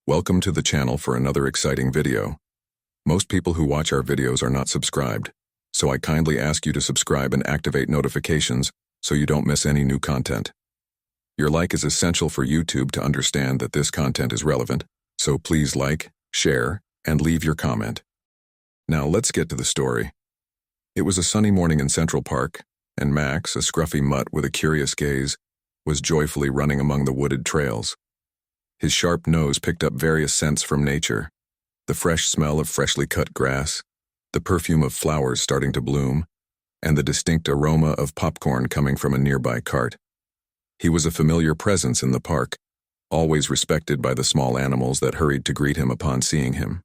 Welcome to the channel for another exciting video. Most people who watch our videos are not subscribed, so I kindly ask you to subscribe and activate notifications so you don't miss any new content. Your like is essential for YouTube to understand that this content is relevant, so please like, share, and leave your comment. Now let's get to the story. It was a sunny morning in Central Park, and Max, a scruffy mutt with a curious gaze, was joyfully running among the wooded trails. His sharp nose picked up various scents from nature: the fresh smell of freshly cut grass, the perfume of flowers starting to bloom, and the distinct aroma of popcorn coming from a nearby cart. He was a familiar presence in the park, always respected by the small animals that hurried to greet him upon seeing him.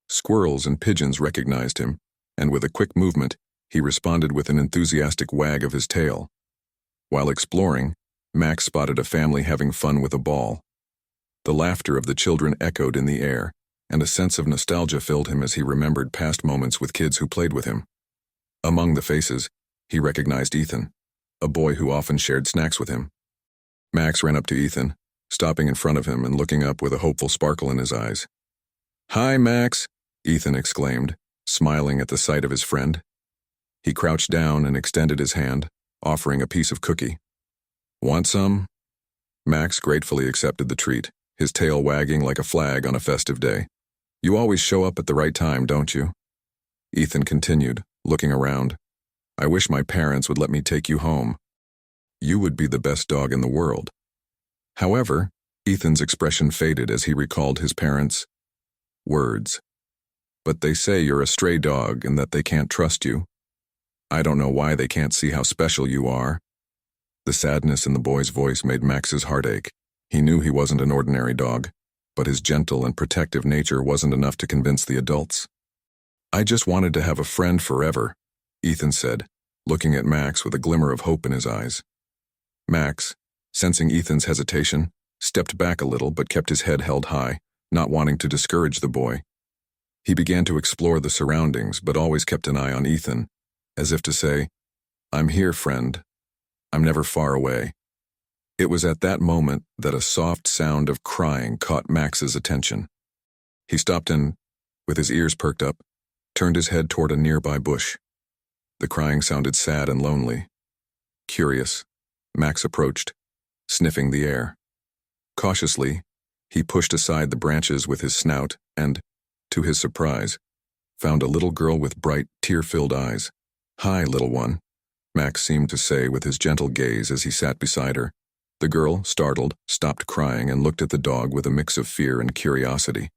Squirrels and pigeons recognized him, and with a quick movement, he responded with an enthusiastic wag of his tail. While exploring, Max spotted a family having fun with a ball. The laughter of the children echoed in the air, and a sense of nostalgia filled him as he remembered past moments with kids who played with him. Among the faces, he recognized Ethan, a boy who often shared snacks with him. Max ran up to Ethan, stopping in front of him and looking up with a hopeful sparkle in his eyes. "Hi, Max," Ethan exclaimed, smiling at the sight of his friend. He crouched down and extended his hand, offering a piece of cookie. "Want some?" Max gratefully accepted the treat, his tail wagging like a flag on a festive day. "You always show up at the right time, don't you?" Ethan continued, looking around. "I wish my parents would let me take you home. You would be the best dog in the world." However, Ethan's expression faded as he recalled his parents' words. "But they say you're a stray dog and that they can't trust you. I don't know why they can't see how special you are." The sadness in the boy's voice made Max's heart ache. He knew he wasn't an ordinary dog, but his gentle and protective nature wasn't enough to convince the adults. "I just wanted to have a friend forever," Ethan said, looking at Max with a glimmer of hope in his eyes. Max, sensing Ethan's hesitation, stepped back a little but kept his head held high, not wanting to discourage the boy. He began to explore the surroundings but always kept an eye on Ethan, as if to say, "I'm here, friend. I'm never far away." It was at that moment that a soft sound of crying caught Max's attention. He stopped and, with his ears perked up, turned his head toward a nearby bush. The crying sounded sad and lonely. Curious, Max approached, sniffing the air. Cautiously, he pushed aside the branches with his snout and, to his surprise, found a little girl with bright, tear-filled eyes. "Hi, little one," Max seemed to say with his gentle gaze as he sat beside her. The girl, startled, stopped crying and looked at the dog with a mix of fear and curiosity.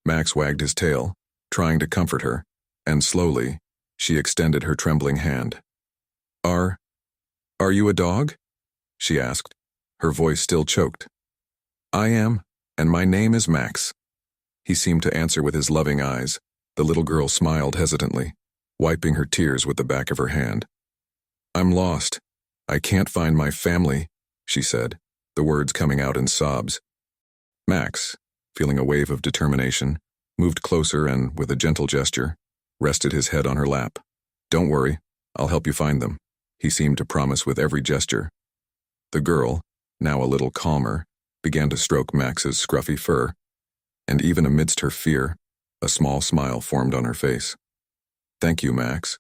Max wagged his tail, trying to comfort her, and slowly, she extended her trembling hand. Are you a dog?" she asked, her voice still choked. "I am, and my name is Max." He seemed to answer with his loving eyes. The little girl smiled hesitantly, wiping her tears with the back of her hand. "I'm lost. I can't find my family," she said, the words coming out in sobs. Max, feeling a wave of determination, moved closer and, with a gentle gesture, rested his head on her lap. "Don't worry, I'll help you find them," he seemed to promise with every gesture. The girl, now a little calmer, began to stroke Max's scruffy fur, and even amidst her fear, a small smile formed on her face. "Thank you, Max.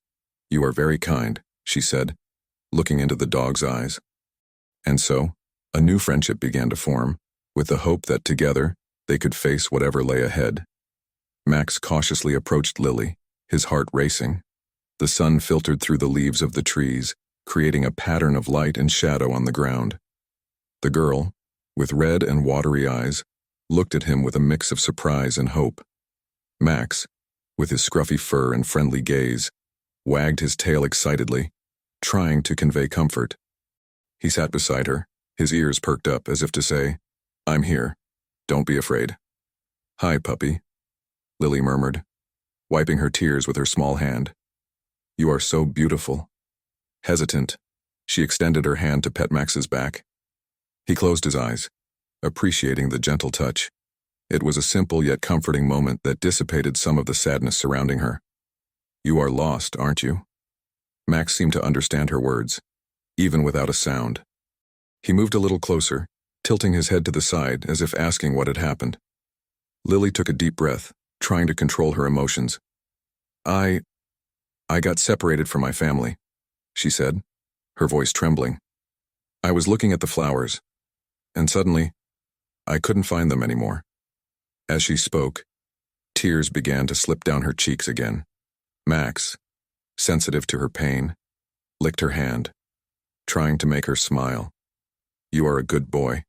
You are very kind," she said, looking into the dog's eyes. And so, a new friendship began to form, with the hope that together they could face whatever lay ahead. Max cautiously approached Lily, his heart racing. The sun filtered through the leaves of the trees, creating a pattern of light and shadow on the ground. The girl, with red and watery eyes, looked at him with a mix of surprise and hope. Max, with his scruffy fur and friendly gaze, wagged his tail excitedly, trying to convey comfort. He sat beside her, his ears perked up as if to say, "I'm here. Don't be afraid." "Hi, puppy," Lily murmured, wiping her tears with her small hand. "You are so beautiful." Hesitant, she extended her hand to pet Max's back. He closed his eyes, appreciating the gentle touch. It was a simple yet comforting moment that dissipated some of the sadness surrounding her. "You are lost, aren't you?" Max seemed to understand her words, even without a sound. He moved a little closer, tilting his head to the side as if asking what had happened. Lily took a deep breath, trying to control her emotions. I got separated from my family, she said, her voice trembling. I was looking at the flowers, and suddenly, I couldn't find them anymore. As she spoke, tears began to slip down her cheeks again. Max, sensitive to her pain, licked her hand, trying to make her smile. You are a good boy,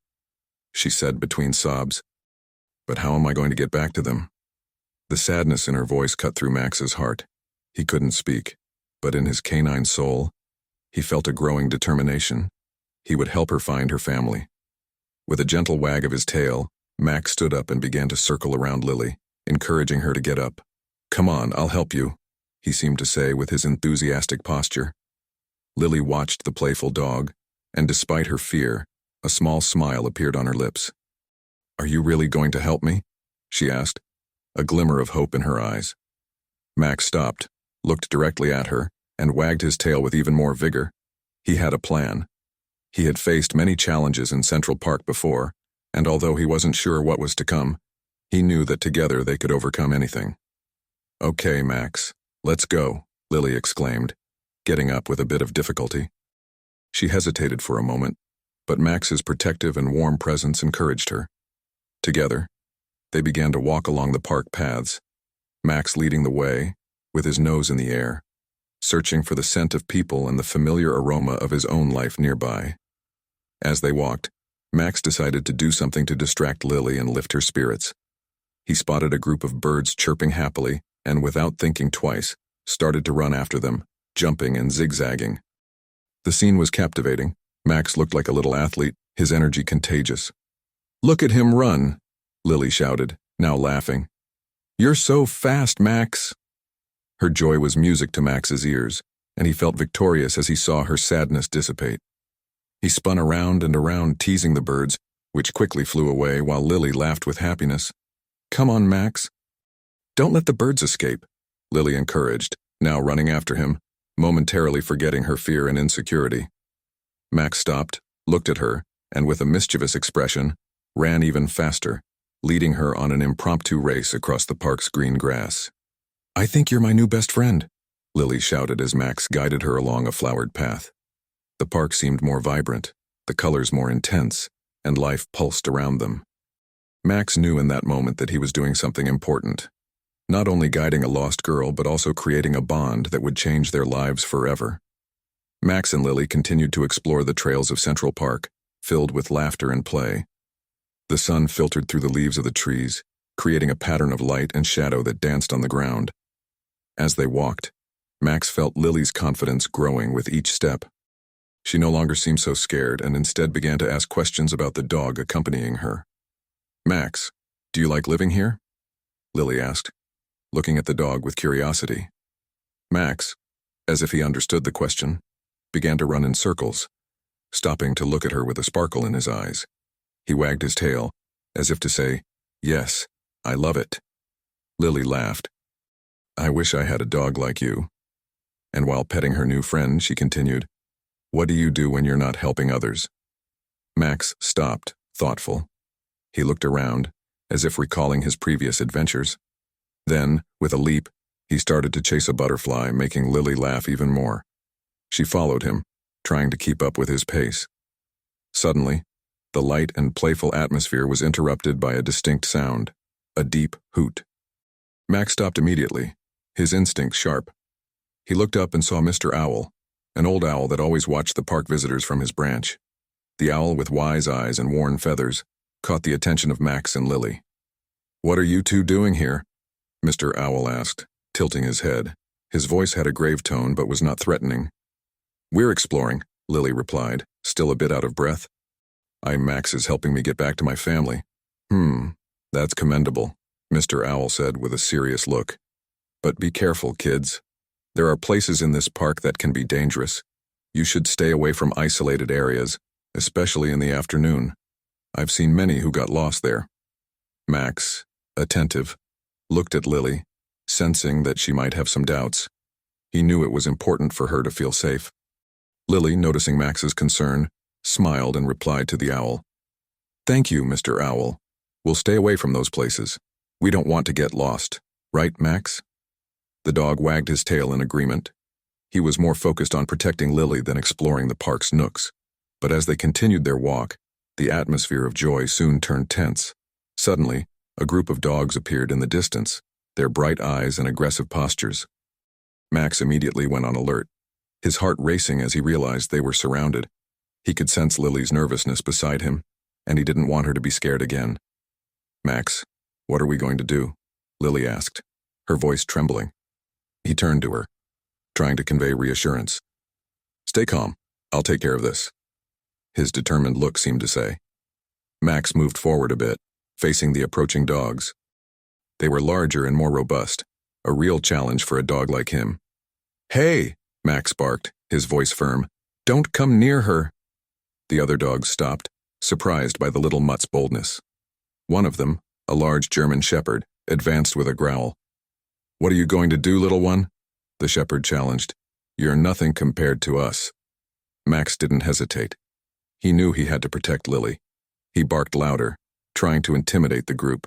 she said between sobs. But how am I going to get back to them? The sadness in her voice cut through Max's heart. He couldn't speak, but in his canine soul, he felt a growing determination. He would help her find her family. With a gentle wag of his tail, Max stood up and began to circle around Lily, encouraging her to get up. Come on, I'll help you, he seemed to say with his enthusiastic posture. Lily watched the playful dog, and despite her fear, a small smile appeared on her lips. Are you really going to help me? She asked, a glimmer of hope in her eyes. Max stopped, looked directly at her, and wagged his tail with even more vigor. He had a plan. He had faced many challenges in Central Park before, and although he wasn't sure what was to come, he knew that together they could overcome anything. Okay, Max, let's go, Lily exclaimed, getting up with a bit of difficulty. She hesitated for a moment, but Max's protective and warm presence encouraged her. Together, they began to walk along the park paths, Max leading the way, with his nose in the air, searching for the scent of people and the familiar aroma of his own life nearby. As they walked, Max decided to do something to distract Lily and lift her spirits. He spotted a group of birds chirping happily and, without thinking twice, started to run after them, jumping and zigzagging. The scene was captivating. Max looked like a little athlete, his energy contagious. Look at him run, Lily shouted, now laughing. You're so fast, Max. Her joy was music to Max's ears, and he felt victorious as he saw her sadness dissipate. He spun around and around, teasing the birds, which quickly flew away while Lily laughed with happiness. Come on, Max. Don't let the birds escape, Lily encouraged, now running after him, momentarily forgetting her fear and insecurity. Max stopped, looked at her, and with a mischievous expression, ran even faster, leading her on an impromptu race across the park's green grass. I think you're my new best friend, Lily shouted as Max guided her along a flowered path. The park seemed more vibrant, the colors more intense, and life pulsed around them. Max knew in that moment that he was doing something important, not only guiding a lost girl but also creating a bond that would change their lives forever. Max and Lily continued to explore the trails of Central Park, filled with laughter and play. The sun filtered through the leaves of the trees, creating a pattern of light and shadow that danced on the ground. As they walked, Max felt Lily's confidence growing with each step. She no longer seemed so scared and instead began to ask questions about the dog accompanying her. Max, do you like living here? Lily asked, looking at the dog with curiosity. Max, as if he understood the question, began to run in circles, stopping to look at her with a sparkle in his eyes. He wagged his tail, as if to say, Yes, I love it. Lily laughed. I wish I had a dog like you. And while petting her new friend, she continued, What do you do when you're not helping others? Max stopped, thoughtful. He looked around, as if recalling his previous adventures. Then, with a leap, he started to chase a butterfly, making Lily laugh even more. She followed him, trying to keep up with his pace. Suddenly, the light and playful atmosphere was interrupted by a distinct sound, a deep hoot. Max stopped immediately, his instincts sharp. He looked up and saw Mr. Owl, an old owl that always watched the park visitors from his branch. The owl, with wise eyes and worn feathers, caught the attention of Max and Lily. What are you two doing here? Mr. Owl asked, tilting his head. His voice had a grave tone but was not threatening. We're exploring, Lily replied, still a bit out of breath. Max is helping me get back to my family. That's commendable, Mr. Owl said with a serious look. But be careful, kids. There are places in this park that can be dangerous. You should stay away from isolated areas, especially in the afternoon. I've seen many who got lost there. Max, attentive, looked at Lily, sensing that she might have some doubts. He knew it was important for her to feel safe. Lily, noticing Max's concern, smiled and replied to the owl. Thank you, Mr. Owl. We'll stay away from those places. We don't want to get lost, right, Max? The dog wagged his tail in agreement. He was more focused on protecting Lily than exploring the park's nooks. But as they continued their walk, the atmosphere of joy soon turned tense. Suddenly, a group of dogs appeared in the distance, their bright eyes and aggressive postures. Max immediately went on alert, his heart racing as he realized they were surrounded. He could sense Lily's nervousness beside him, and he didn't want her to be scared again. "Max, what are we going to do?" Lily asked, her voice trembling. He turned to her, trying to convey reassurance. "Stay calm. I'll take care of this," his determined look seemed to say. Max moved forward a bit, facing the approaching dogs. They were larger and more robust, a real challenge for a dog like him. "Hey!" Max barked, his voice firm. "Don't come near her!" The other dogs stopped, surprised by the little mutt's boldness. One of them, a large German shepherd, advanced with a growl. "What are you going to do, little one?" the shepherd challenged. "You're nothing compared to us." Max didn't hesitate. He knew he had to protect Lily. He barked louder, trying to intimidate the group.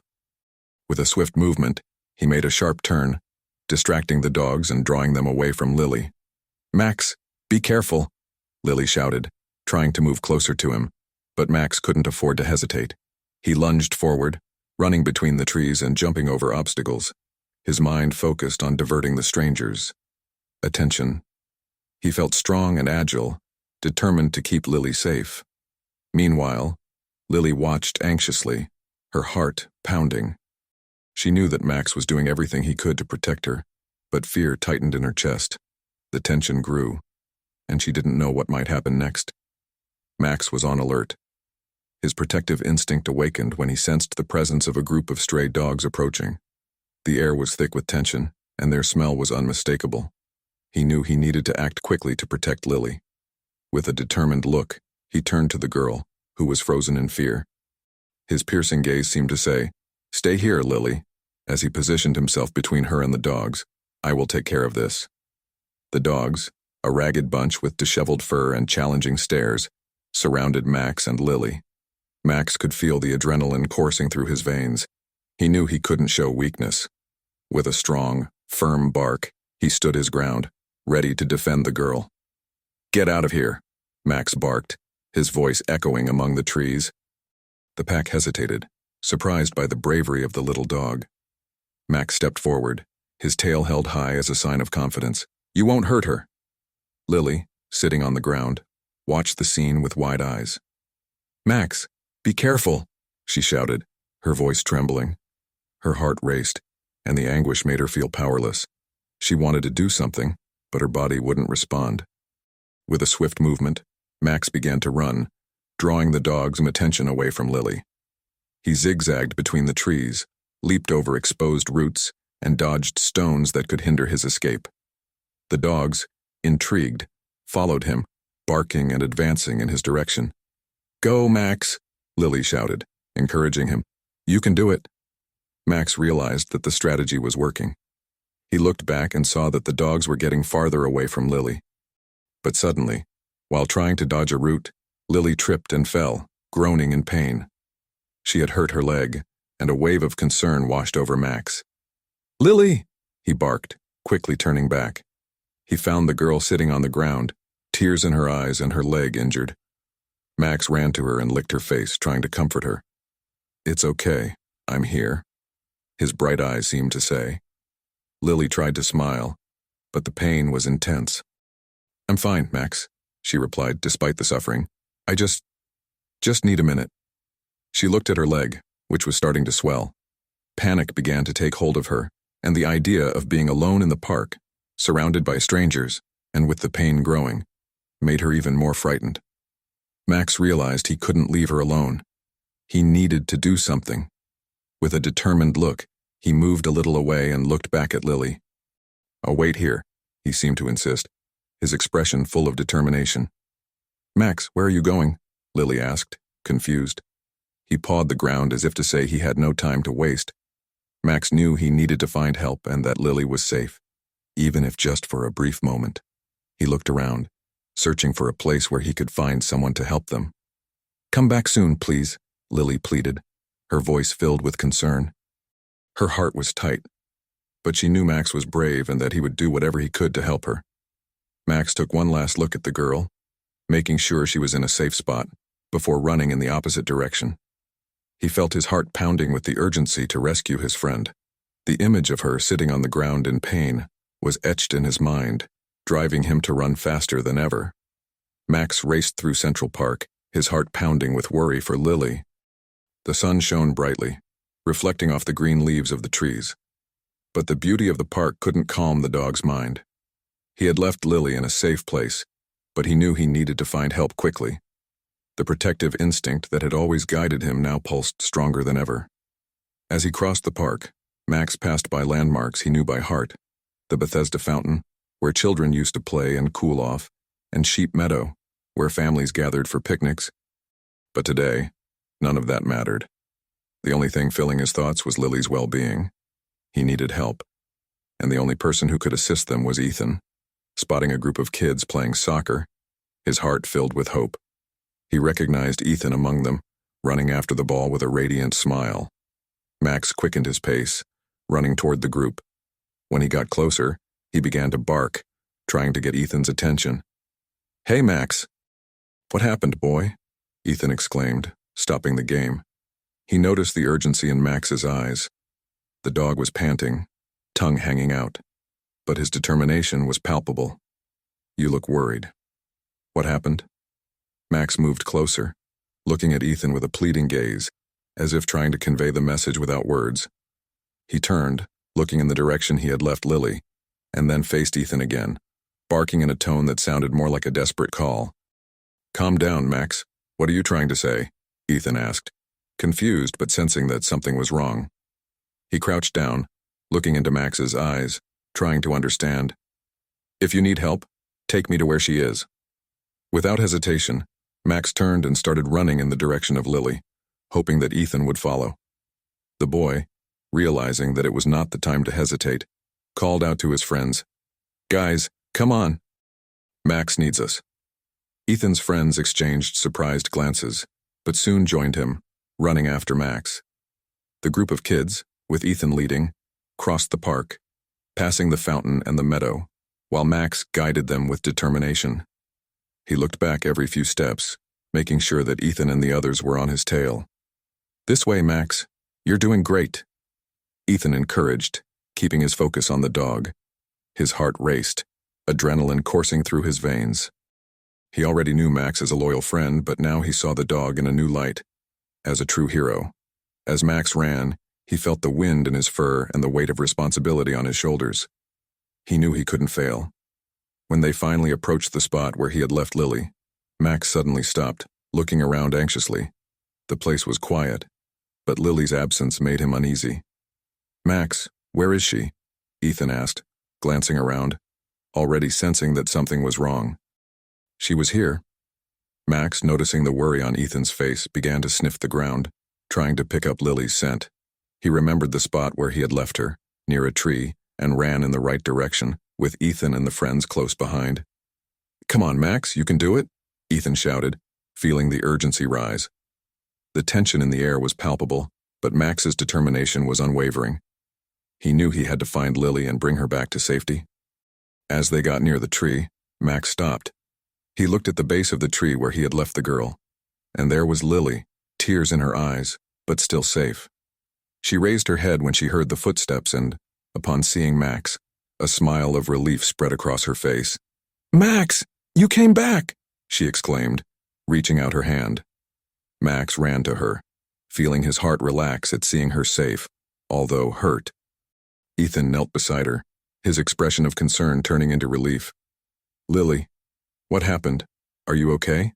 With a swift movement, he made a sharp turn, distracting the dogs and drawing them away from Lily. "Max, be careful," Lily shouted, trying to move closer to him, but Max couldn't afford to hesitate. He lunged forward, running between the trees and jumping over obstacles, his mind focused on diverting the strangers' attention. He felt strong and agile, determined to keep Lily safe. Meanwhile, Lily watched anxiously, her heart pounding. She knew that Max was doing everything he could to protect her, but fear tightened in her chest. The tension grew, and she didn't know what might happen next. Max was on alert. His protective instinct awakened when he sensed the presence of a group of stray dogs approaching. The air was thick with tension, and their smell was unmistakable. He knew he needed to act quickly to protect Lily. With a determined look, he turned to the girl, who was frozen in fear. His piercing gaze seemed to say, "Stay here, Lily," as he positioned himself between her and the dogs. "I will take care of this." The dogs, a ragged bunch with disheveled fur and challenging stares, surrounded Max and Lily. Max could feel the adrenaline coursing through his veins. He knew he couldn't show weakness. With a strong, firm bark, he stood his ground, ready to defend the girl. "Get out of here," Max barked, his voice echoing among the trees. The pack hesitated, surprised by the bravery of the little dog. Max stepped forward, his tail held high as a sign of confidence. "You won't hurt her." Lily, sitting on the ground, watched the scene with wide eyes. "Max, be careful," she shouted, her voice trembling. Her heart raced, and the anguish made her feel powerless. She wanted to do something, but her body wouldn't respond. With a swift movement, Max began to run, drawing the dog's attention away from Lily. He zigzagged between the trees, leaped over exposed roots, and dodged stones that could hinder his escape. The dogs, intrigued, followed him, barking and advancing in his direction. "Go, Max," Lily shouted, encouraging him. "You can do it." Max realized that the strategy was working. He looked back and saw that the dogs were getting farther away from Lily. But suddenly, while trying to dodge a root, Lily tripped and fell, groaning in pain. She had hurt her leg, and a wave of concern washed over Max. "Lily!" he barked, quickly turning back. He found the girl sitting on the ground, tears in her eyes and her leg injured. Max ran to her and licked her face, trying to comfort her. "It's okay, I'm here," his bright eyes seemed to say. Lily tried to smile, but the pain was intense. "I'm fine, Max," she replied, despite the suffering. I just need a minute." She looked at her leg, which was starting to swell. Panic began to take hold of her, and the idea of being alone in the park, surrounded by strangers, and with the pain growing, made her even more frightened. Max realized he couldn't leave her alone. He needed to do something. With a determined look, he moved a little away and looked back at Lily. "I'll wait here," he seemed to insist, his expression full of determination. "Max, where are you going?" Lily asked, confused. He pawed the ground as if to say he had no time to waste. Max knew he needed to find help and that Lily was safe, even if just for a brief moment. He looked around, searching for a place where he could find someone to help them. "Come back soon, please," Lily pleaded, her voice filled with concern. Her heart was tight, but she knew Max was brave and that he would do whatever he could to help her. Max took one last look at the girl, making sure she was in a safe spot, before running in the opposite direction. He felt his heart pounding with the urgency to rescue his friend. The image of her sitting on the ground in pain was etched in his mind, driving him to run faster than ever. Max raced through Central Park, his heart pounding with worry for Lily. The sun shone brightly, reflecting off the green leaves of the trees. But the beauty of the park couldn't calm the dog's mind. He had left Lily in a safe place, but he knew he needed to find help quickly. The protective instinct that had always guided him now pulsed stronger than ever. As he crossed the park, Max passed by landmarks he knew by heart: the Bethesda Fountain, where children used to play and cool off, and Sheep Meadow, where families gathered for picnics. But today, none of that mattered. The only thing filling his thoughts was Lily's well-being. He needed help, and the only person who could assist them was Ethan. Spotting a group of kids playing soccer, his heart filled with hope. He recognized Ethan among them, running after the ball with a radiant smile. Max quickened his pace, running toward the group. When he got closer, he began to bark, trying to get Ethan's attention. "Hey, Max." "What happened, boy?" Ethan exclaimed, stopping the game. He noticed the urgency in Max's eyes. The dog was panting, tongue hanging out, but his determination was palpable. "You look worried." "What happened?" Max moved closer, looking at Ethan with a pleading gaze, as if trying to convey the message without words. He turned, looking in the direction he had left Lily, and then faced Ethan again, barking in a tone that sounded more like a desperate call. "Calm down, Max. What are you trying to say?" Ethan asked, confused but sensing that something was wrong. He crouched down, looking into Max's eyes, trying to understand. "If you need help, take me to where she is." Without hesitation, Max turned and started running in the direction of Lily, hoping that Ethan would follow. The boy, realizing that it was not the time to hesitate, called out to his friends, "Guys, come on. Max needs us." Ethan's friends exchanged surprised glances, but soon joined him, running after Max. The group of kids, with Ethan leading, crossed the park, passing the fountain and the meadow, while Max guided them with determination. He looked back every few steps, making sure that Ethan and the others were on his tail. "This way, Max. You're doing great." Ethan encouraged, keeping his focus on the dog. His heart raced, adrenaline coursing through his veins. He already knew Max as a loyal friend, but now he saw the dog in a new light, as a true hero. As Max ran, he felt the wind in his fur and the weight of responsibility on his shoulders. He knew he couldn't fail. When they finally approached the spot where he had left Lily, Max suddenly stopped, looking around anxiously. The place was quiet, but Lily's absence made him uneasy. "Max, where is she?" Ethan asked, glancing around, already sensing that something was wrong. "She was here." Max, noticing the worry on Ethan's face, began to sniff the ground, trying to pick up Lily's scent. He remembered the spot where he had left her, near a tree, and ran in the right direction, with Ethan and the friends close behind. "Come on, Max, you can do it," Ethan shouted, feeling the urgency rise. The tension in the air was palpable, but Max's determination was unwavering. He knew he had to find Lily and bring her back to safety. As they got near the tree, Max stopped. He looked at the base of the tree where he had left the girl, and there was Lily, tears in her eyes, but still safe. She raised her head when she heard the footsteps and, upon seeing Max, a smile of relief spread across her face. "Max, you came back!" she exclaimed, reaching out her hand. Max ran to her, feeling his heart relax at seeing her safe, although hurt. Ethan knelt beside her, his expression of concern turning into relief. "Lily, what happened? Are you okay?"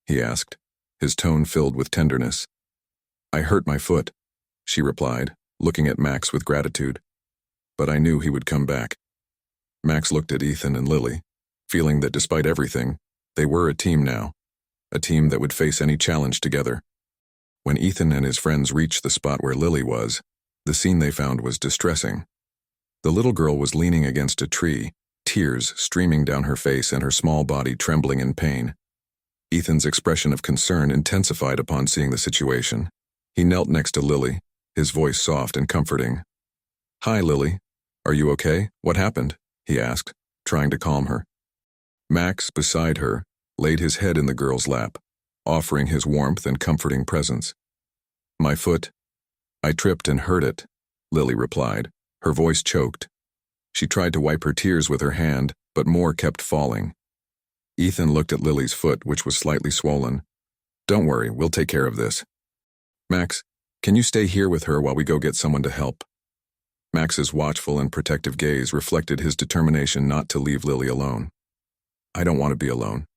he asked, his tone filled with tenderness. "I hurt my foot," she replied, looking at Max with gratitude. "But I knew he would come back." Max looked at Ethan and Lily, feeling that despite everything, they were a team now, a team that would face any challenge together. When Ethan and his friends reached the spot where Lily was, the scene they found was distressing. The little girl was leaning against a tree, tears streaming down her face and her small body trembling in pain. Ethan's expression of concern intensified upon seeing the situation. He knelt next to Lily, his voice soft and comforting. "Hi, Lily. Are you okay? What happened?" he asked, trying to calm her. Max, beside her, laid his head in the girl's lap, offering his warmth and comforting presence. "My foot. I tripped and hurt it," Lily replied, her voice choked. She tried to wipe her tears with her hand, but more kept falling. Ethan looked at Lily's foot, which was slightly swollen. "Don't worry, we'll take care of this." "Max, can you stay here with her while we go get someone to help?" Max's watchful and protective gaze reflected his determination not to leave Lily alone. "I don't want to be alone,"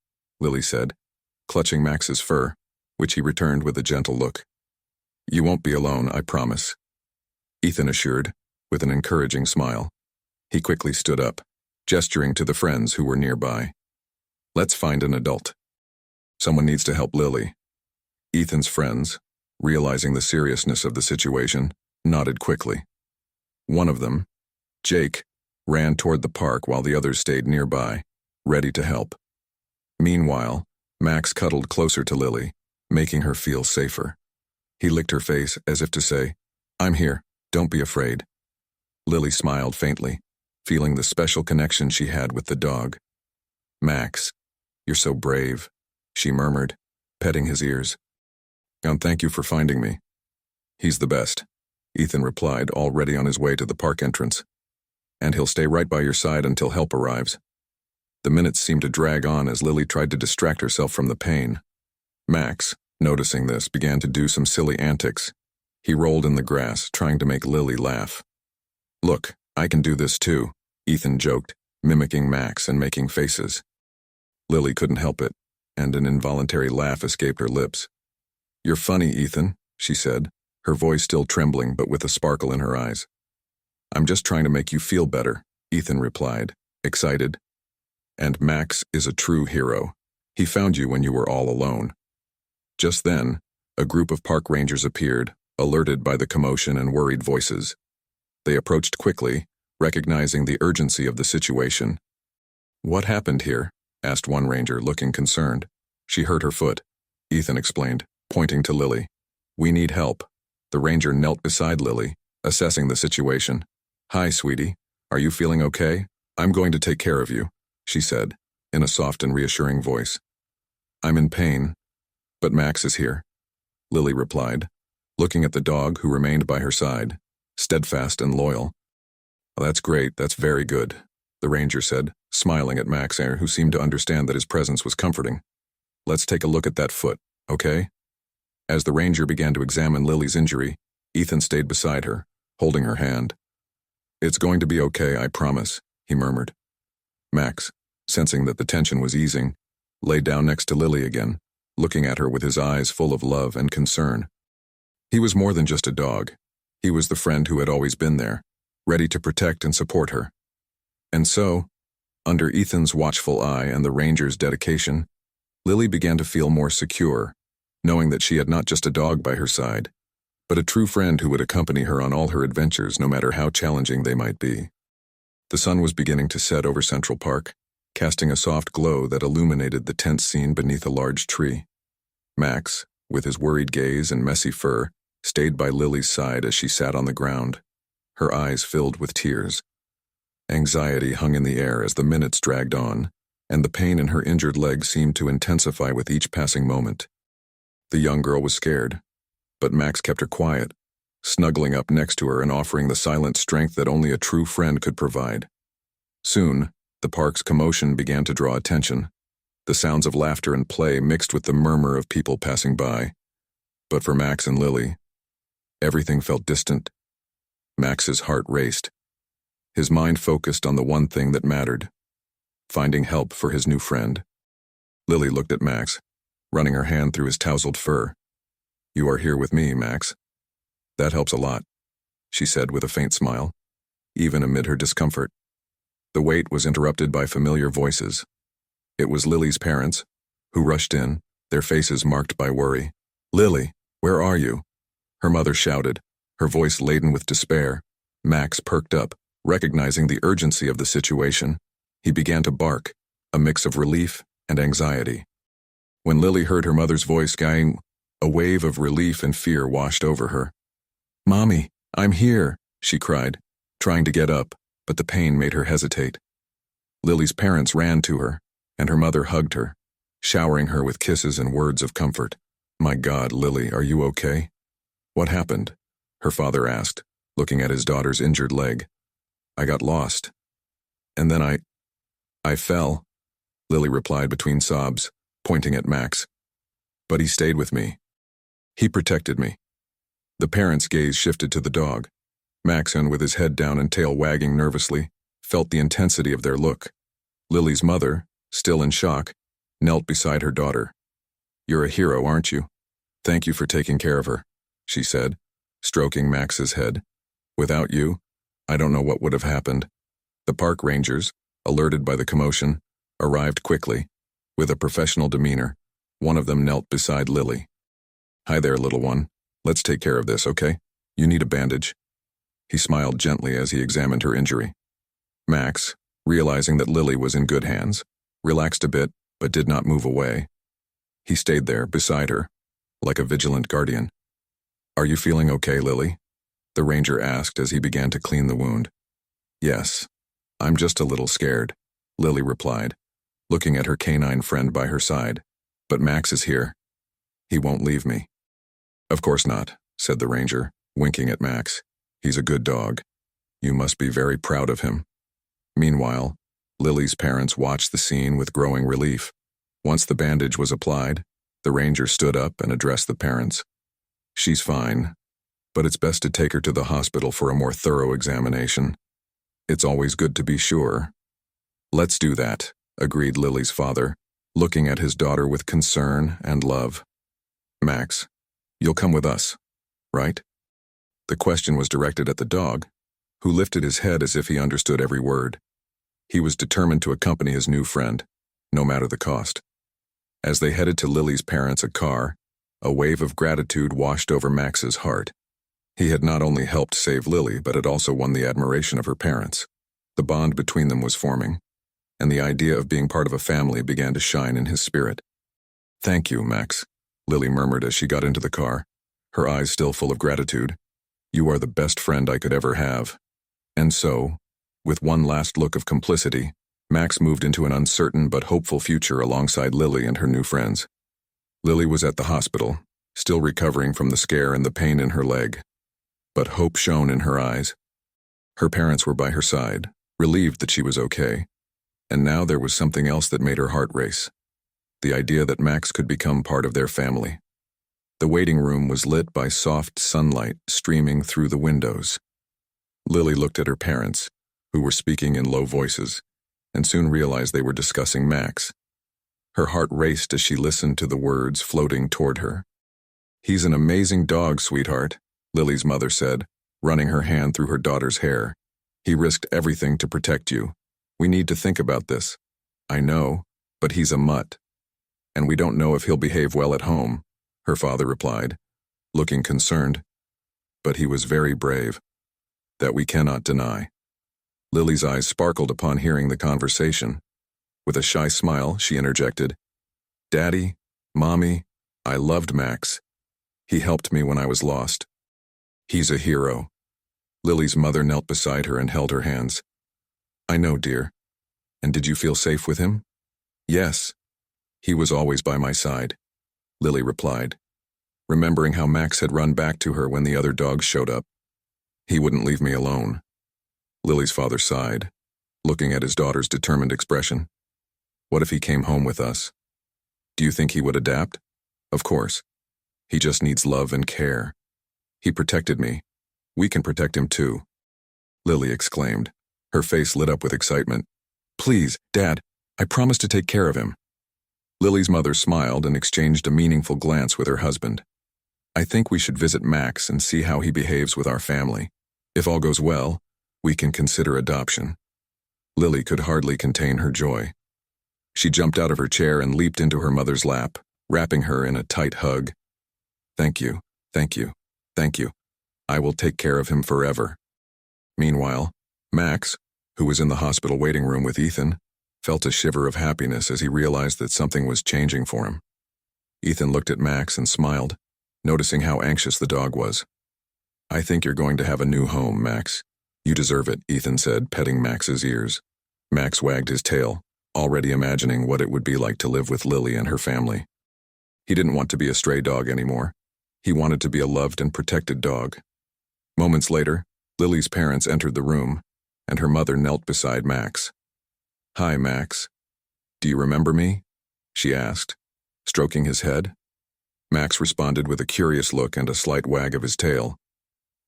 Lily said, clutching Max's fur, which he returned with a gentle look. "You won't be alone, I promise," Ethan assured, with an encouraging smile. He quickly stood up, gesturing to the friends who were nearby. "Let's find an adult. Someone needs to help Lily." Ethan's friends, realizing the seriousness of the situation, nodded quickly. One of them, Jake, ran toward the park while the others stayed nearby, ready to help. Meanwhile, Max cuddled closer to Lily, making her feel safer. He licked her face as if to say, "I'm here, don't be afraid." Lily smiled faintly, feeling the special connection she had with the dog. "Max, you're so brave," she murmured, petting his ears. "And thank you for finding me." "He's the best," Ethan replied, already on his way to the park entrance. "And he'll stay right by your side until help arrives." The minutes seemed to drag on as Lily tried to distract herself from the pain. Max, noticing this, began to do some silly antics. He rolled in the grass, trying to make Lily laugh. "Look, I can do this too," Ethan joked, mimicking Max and making faces. Lily couldn't help it, and an involuntary laugh escaped her lips. "You're funny, Ethan," she said, her voice still trembling but with a sparkle in her eyes. "I'm just trying to make you feel better," Ethan replied, excited. "And Max is a true hero. He found you when you were all alone." Just then, a group of park rangers appeared, alerted by the commotion and worried voices. They approached quickly, recognizing the urgency of the situation. "What happened here?" asked one ranger, looking concerned. "She hurt her foot," Ethan explained, pointing to Lily. "We need help." The ranger knelt beside Lily, assessing the situation. "Hi, sweetie. Are you feeling okay? I'm going to take care of you," she said, in a soft and reassuring voice. "I'm in pain, but Max is here," Lily replied, looking at the dog who remained by her side, steadfast and loyal. "Well, that's great, that's very good," the ranger said, smiling at Max, who seemed to understand that his presence was comforting. "Let's take a look at that foot, okay?" As the ranger began to examine Lily's injury, Ethan stayed beside her, holding her hand. "It's going to be okay, I promise," he murmured. Max, sensing that the tension was easing, lay down next to Lily again, looking at her with his eyes full of love and concern. He was more than just a dog. He was the friend who had always been there, ready to protect and support her. And so, under Ethan's watchful eye and the ranger's dedication, Lily began to feel more secure, knowing that she had not just a dog by her side, but a true friend who would accompany her on all her adventures no matter how challenging they might be. The sun was beginning to set over Central Park, casting a soft glow that illuminated the tense scene beneath a large tree. Max, with his worried gaze and messy fur, stayed by Lily's side as she sat on the ground, her eyes filled with tears. Anxiety hung in the air as the minutes dragged on, and the pain in her injured leg seemed to intensify with each passing moment. The young girl was scared, but Max kept her quiet, snuggling up next to her and offering the silent strength that only a true friend could provide. Soon, the park's commotion began to draw attention. The sounds of laughter and play mixed with the murmur of people passing by. But for Max and Lily, everything felt distant. Max's heart raced. His mind focused on the one thing that mattered, finding help for his new friend. Lily looked at Max, running her hand through his tousled fur. "You are here with me, Max. That helps a lot," she said with a faint smile, even amid her discomfort. The wait was interrupted by familiar voices. It was Lily's parents, who rushed in, their faces marked by worry. "Lily, where are you?" her mother shouted, her voice laden with despair. Max perked up, recognizing the urgency of the situation. He began to bark, a mix of relief and anxiety. When Lily heard her mother's voice, a wave of relief and fear washed over her. "Mommy, I'm here," she cried, trying to get up, but the pain made her hesitate. Lily's parents ran to her, and her mother hugged her, showering her with kisses and words of comfort. "My God, Lily, are you okay?" "What happened?" her father asked, looking at his daughter's injured leg. "I got lost. And then I fell," Lily replied between sobs, pointing at Max. "But he stayed with me. He protected me." The parents' gaze shifted to the dog. Maxon, with his head down and tail wagging nervously, felt the intensity of their look. Lily's mother, still in shock, knelt beside her daughter. "You're a hero, aren't you? Thank you for taking care of her," she said, stroking Max's head. "Without you, I don't know what would have happened." The park rangers, alerted by the commotion, arrived quickly. With a professional demeanor, one of them knelt beside Lily. "Hi there, little one. Let's take care of this, okay? You need a bandage." He smiled gently as he examined her injury. Max, realizing that Lily was in good hands, relaxed a bit but did not move away. He stayed there beside her, like a vigilant guardian. "Are you feeling okay, Lily?" the ranger asked as he began to clean the wound. "Yes, I'm just a little scared," Lily replied, looking at her canine friend by her side. "But Max is here. He won't leave me." "Of course not," said the ranger, winking at Max. "He's a good dog. You must be very proud of him." Meanwhile, Lily's parents watched the scene with growing relief. Once the bandage was applied, the ranger stood up and addressed the parents. "She's fine, but it's best to take her to the hospital for a more thorough examination. It's always good to be sure." "Let's do that," agreed Lily's father, looking at his daughter with concern and love. "Max, you'll come with us, right?" The question was directed at the dog, who lifted his head as if he understood every word. He was determined to accompany his new friend, no matter the cost. As they headed to Lily's parents' car, a wave of gratitude washed over Max's heart. He had not only helped save Lily, but had also won the admiration of her parents. The bond between them was forming, and the idea of being part of a family began to shine in his spirit. "Thank you, Max," Lily murmured as she got into the car, her eyes still full of gratitude. "You are the best friend I could ever have." And so, with one last look of complicity, Max moved into an uncertain but hopeful future alongside Lily and her new friends. Lily was at the hospital, still recovering from the scare and the pain in her leg. But hope shone in her eyes. Her parents were by her side, relieved that she was okay. And now there was something else that made her heart race. The idea that Max could become part of their family. The waiting room was lit by soft sunlight streaming through the windows. Lily looked at her parents, who were speaking in low voices, and soon realized they were discussing Max. Her heart raced as she listened to the words floating toward her. "He's an amazing dog, sweetheart," Lily's mother said, running her hand through her daughter's hair. "He risked everything to protect you. We need to think about this." "I know, but he's a mutt. And we don't know if he'll behave well at home," her father replied, looking concerned. "But he was very brave. That we cannot deny." Lily's eyes sparkled upon hearing the conversation. With a shy smile, she interjected, "Daddy, Mommy, I loved Max. He helped me when I was lost. He's a hero." Lily's mother knelt beside her and held her hands. "I know, dear. And did you feel safe with him?" "Yes. He was always by my side," Lily replied, remembering how Max had run back to her when the other dogs showed up. "He wouldn't leave me alone." Lily's father sighed, looking at his daughter's determined expression. "What if he came home with us? Do you think he would adapt?" "Of course. He just needs love and care. He protected me. We can protect him too," Lily exclaimed, her face lit up with excitement. "Please, Dad, I promise to take care of him." Lily's mother smiled and exchanged a meaningful glance with her husband. "I think we should visit Max and see how he behaves with our family. If all goes well, we can consider adoption." Lily could hardly contain her joy. She jumped out of her chair and leaped into her mother's lap, wrapping her in a tight hug. "Thank you, thank you, thank you. I will take care of him forever." Meanwhile, Max, who was in the hospital waiting room with Ethan, felt a shiver of happiness as he realized that something was changing for him. Ethan looked at Max and smiled, noticing how anxious the dog was. "I think you're going to have a new home, Max. You deserve it, Ethan said, petting Max's ears. Max wagged his tail, already imagining what it would be like to live with Lily and her family. He didn't want to be a stray dog anymore. He wanted to be a loved and protected dog. Moments later, Lily's parents entered the room, and her mother knelt beside Max. "Hi, Max. Do you remember me?" she asked, stroking his head. Max responded with a curious look and a slight wag of his tail.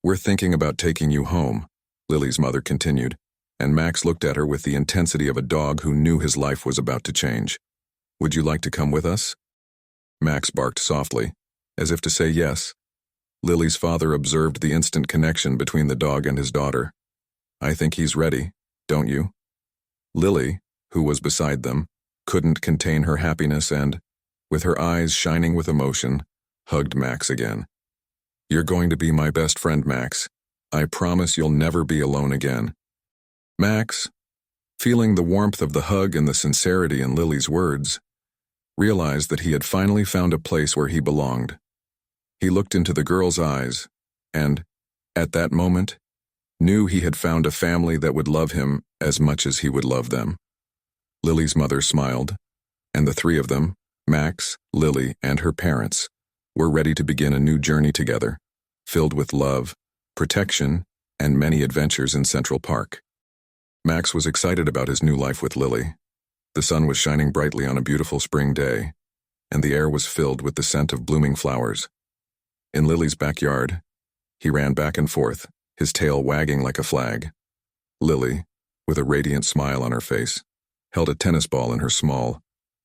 "We're thinking about taking you home," Lily's mother continued, and Max looked at her with the intensity of a dog who knew his life was about to change. "Would you like to come with us?" Max barked softly, as if to say yes. Lily's father observed the instant connection between the dog and his daughter. "I think he's ready, don't you?" Lily, who was beside them, couldn't contain her happiness and, with her eyes shining with emotion, hugged Max again. "You're going to be my best friend, Max. I promise you'll never be alone again." Max, feeling the warmth of the hug and the sincerity in Lily's words, realized that he had finally found a place where he belonged. He looked into the girl's eyes and, at that moment, knew he had found a family that would love him as much as he would love them. Lily's mother smiled, and the three of them, Max, Lily, and her parents, were ready to begin a new journey together, filled with love, protection, and many adventures in Central Park. Max was excited about his new life with Lily. The sun was shining brightly on a beautiful spring day, and the air was filled with the scent of blooming flowers. In Lily's backyard, he ran back and forth, his tail wagging like a flag. Lily, with a radiant smile on her face, held a tennis ball in her small,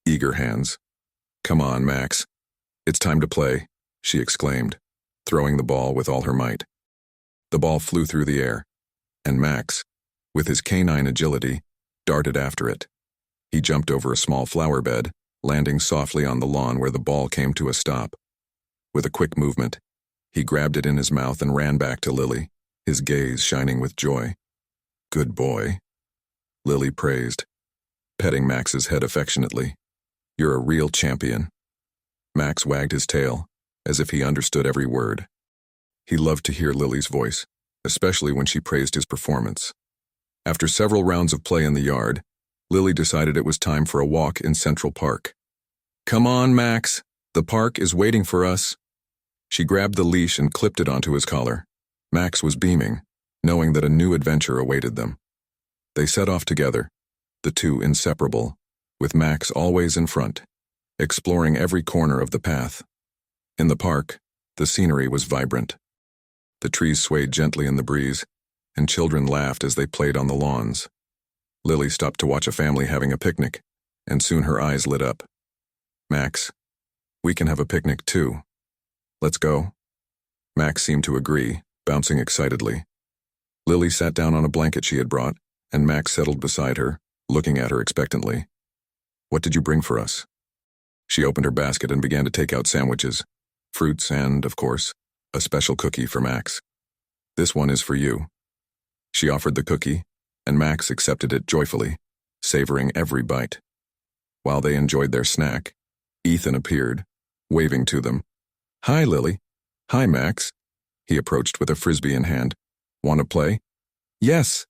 eager hands. "Come on, Max. It's time to play," she exclaimed, throwing the ball with all her might. The ball flew through the air, and Max, with his canine agility, darted after it. He jumped over a small flower bed, landing softly on the lawn where the ball came to a stop. With a quick movement, he grabbed it in his mouth and ran back to Lily, his gaze shining with joy. "Good boy," Lily praised, petting Max's head affectionately. "You're a real champion." Max wagged his tail, as if he understood every word. He loved to hear Lily's voice, especially when she praised his performance. After several rounds of play in the yard, Lily decided it was time for a walk in Central Park. "Come on, Max. The park is waiting for us." She grabbed the leash and clipped it onto his collar. Max was beaming, knowing that a new adventure awaited them. They set off together, the two inseparable, with Max always in front, exploring every corner of the path. In the park, the scenery was vibrant. The trees swayed gently in the breeze, and children laughed as they played on the lawns. Lily stopped to watch a family having a picnic, and soon her eyes lit up. "Max, we can have a picnic too. Let's go." Max seemed to agree, bouncing excitedly. Lily sat down on a blanket she had brought, and Max settled beside her, looking at her expectantly. "What did you bring for us?" She opened her basket and began to take out sandwiches, fruits, and, of course, a special cookie for Max. "This one is for you." She offered the cookie, and Max accepted it joyfully, savoring every bite. While they enjoyed their snack, Ethan appeared, waving to them. "Hi, Lily." "Hi, Max." He approached with a frisbee in hand. "Want to play?" "Yes,"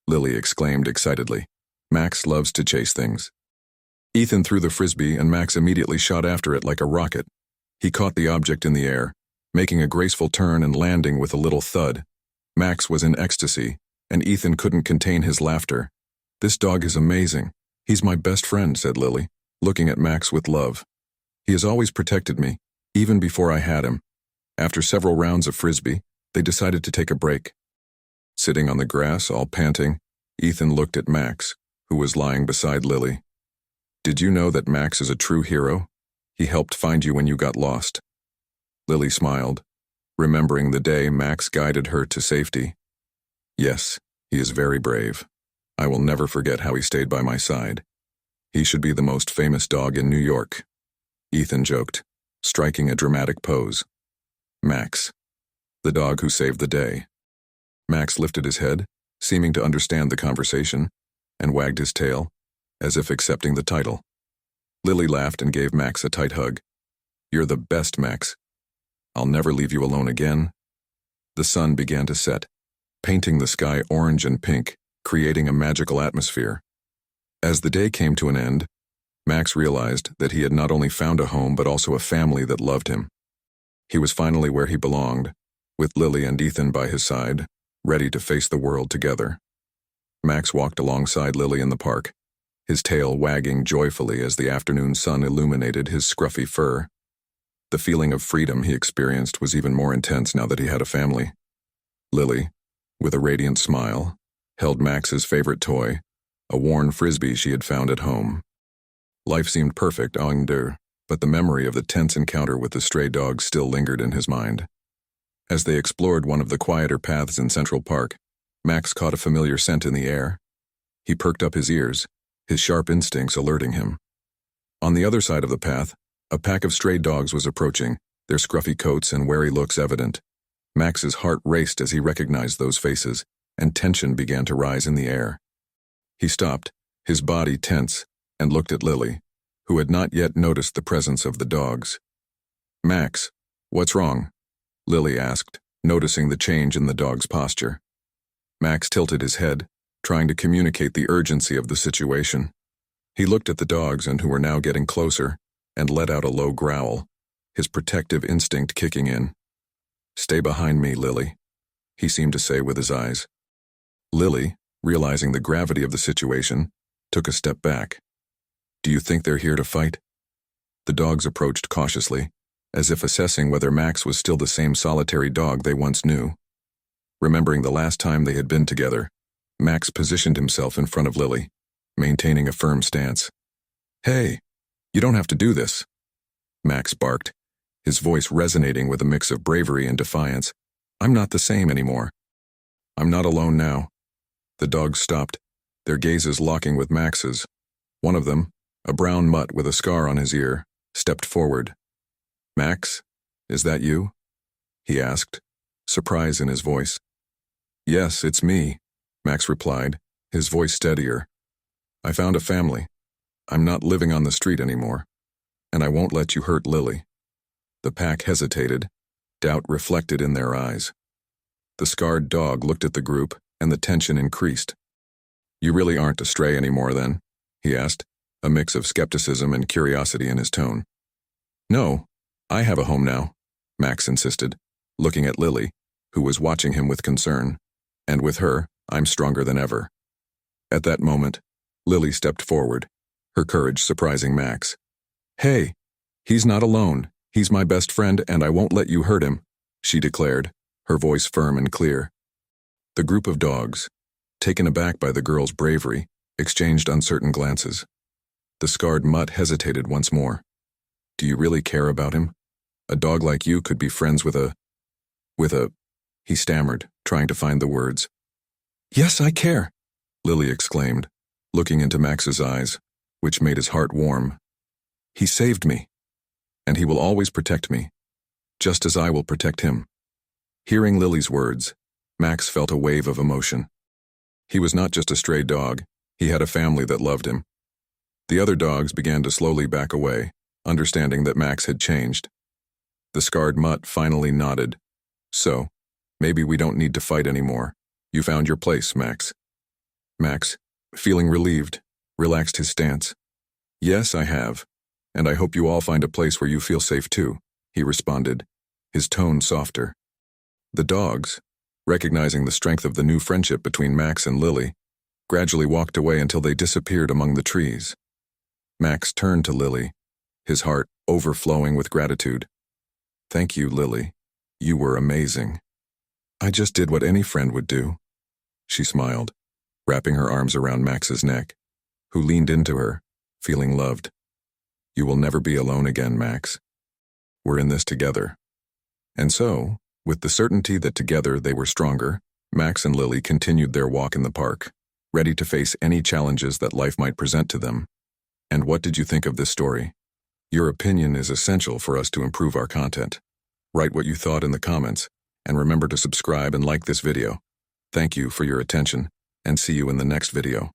Lily exclaimed excitedly. Max loves to chase things. Ethan threw the frisbee and Max immediately shot after it like a rocket. He caught the object in the air, making a graceful turn and landing with a little thud. Max was in ecstasy, and Ethan couldn't contain his laughter. "This dog is amazing. He's my best friend," said Lily, looking at Max with love. "He has always protected me, even before I had him." After several rounds of frisbee, they decided to take a break. Sitting on the grass, all panting, Ethan looked at Max, who was lying beside Lily. "Did you know that Max is a true hero? He helped find you when you got lost." Lily smiled, remembering the day Max guided her to safety. "Yes, he is very brave. I will never forget how he stayed by my side. He should be the most famous dog in New York," Ethan joked, striking a dramatic pose. Max, the dog who saved the day. Max lifted his head, seeming to understand the conversation, and wagged his tail, as if accepting the title. Lily laughed and gave Max a tight hug. "You're the best, Max. I'll never leave you alone again." The sun began to set, painting the sky orange and pink, creating a magical atmosphere. As the day came to an end, Max realized that he had not only found a home but also a family that loved him. He was finally where he belonged, with Lily and Ethan by his side, ready to face the world together. Max walked alongside Lily in the park, his tail wagging joyfully as the afternoon sun illuminated his scruffy fur. The feeling of freedom he experienced was even more intense now that he had a family. Lily, with a radiant smile, held Max's favorite toy, a worn frisbee she had found at home. Life seemed perfect, but the memory of the tense encounter with the stray dog still lingered in his mind. As they explored one of the quieter paths in Central Park, Max caught a familiar scent in the air. He perked up his ears, his sharp instincts alerting him. On the other side of the path, a pack of stray dogs was approaching, their scruffy coats and wary looks evident. Max's heart raced as he recognized those faces, and tension began to rise in the air. He stopped, his body tense, and looked at Lily, who had not yet noticed the presence of the dogs. "Max, what's wrong?" Lily asked, noticing the change in the dog's posture. Max tilted his head, trying to communicate the urgency of the situation. He looked at the dogs who were now getting closer, and let out a low growl, his protective instinct kicking in. "Stay behind me, Lily," he seemed to say with his eyes. Lily, realizing the gravity of the situation, took a step back. "Do you think they're here to fight?" The dogs approached cautiously, as if assessing whether Max was still the same solitary dog they once knew. Remembering the last time they had been together, Max positioned himself in front of Lily, maintaining a firm stance. "Hey, you don't have to do this," Max barked, his voice resonating with a mix of bravery and defiance. "I'm not the same anymore." "I'm not alone now." The dogs stopped, their gazes locking with Max's. One of them, a brown mutt with a scar on his ear, stepped forward. "Max, is that you?" he asked, surprise in his voice. "Yes, it's me," Max replied, his voice steadier. "I found a family. I'm not living on the street anymore, and I won't let you hurt Lily." The pack hesitated, doubt reflected in their eyes. The scarred dog looked at the group, and the tension increased. "You really aren't a stray anymore, then?" he asked, a mix of skepticism and curiosity in his tone. "No, I have a home now," Max insisted, looking at Lily, who was watching him with concern. "And with her, I'm stronger than ever." At that moment, Lily stepped forward, her courage surprising Max. "Hey, he's not alone. He's my best friend and I won't let you hurt him," she declared, her voice firm and clear. The group of dogs, taken aback by the girl's bravery, exchanged uncertain glances. The scarred mutt hesitated once more. "Do you really care about him? A dog like you could be friends with a... he stammered, trying to find the words. "Yes, I care," Lily exclaimed, looking into Max's eyes, which made his heart warm. "He saved me, and he will always protect me, just as I will protect him." Hearing Lily's words, Max felt a wave of emotion. He was not just a stray dog, he had a family that loved him. The other dogs began to slowly back away, understanding that Max had changed. The scarred mutt finally nodded. "So, maybe we don't need to fight anymore. You found your place, Max." Max, feeling relieved, relaxed his stance. "Yes, I have, and I hope you all find a place where you feel safe too," he responded, his tone softer. The dogs, recognizing the strength of the new friendship between Max and Lily, gradually walked away until they disappeared among the trees. Max turned to Lily, his heart overflowing with gratitude. "Thank you, Lily. You were amazing." "I just did what any friend would do," she smiled, wrapping her arms around Max's neck, who leaned into her, feeling loved. "You will never be alone again, Max. We're in this together." And so, with the certainty that together they were stronger, Max and Lily continued their walk in the park, ready to face any challenges that life might present to them. And what did you think of this story? Your opinion is essential for us to improve our content. Write what you thought in the comments, and remember to subscribe and like this video. Thank you for your attention, and see you in the next video.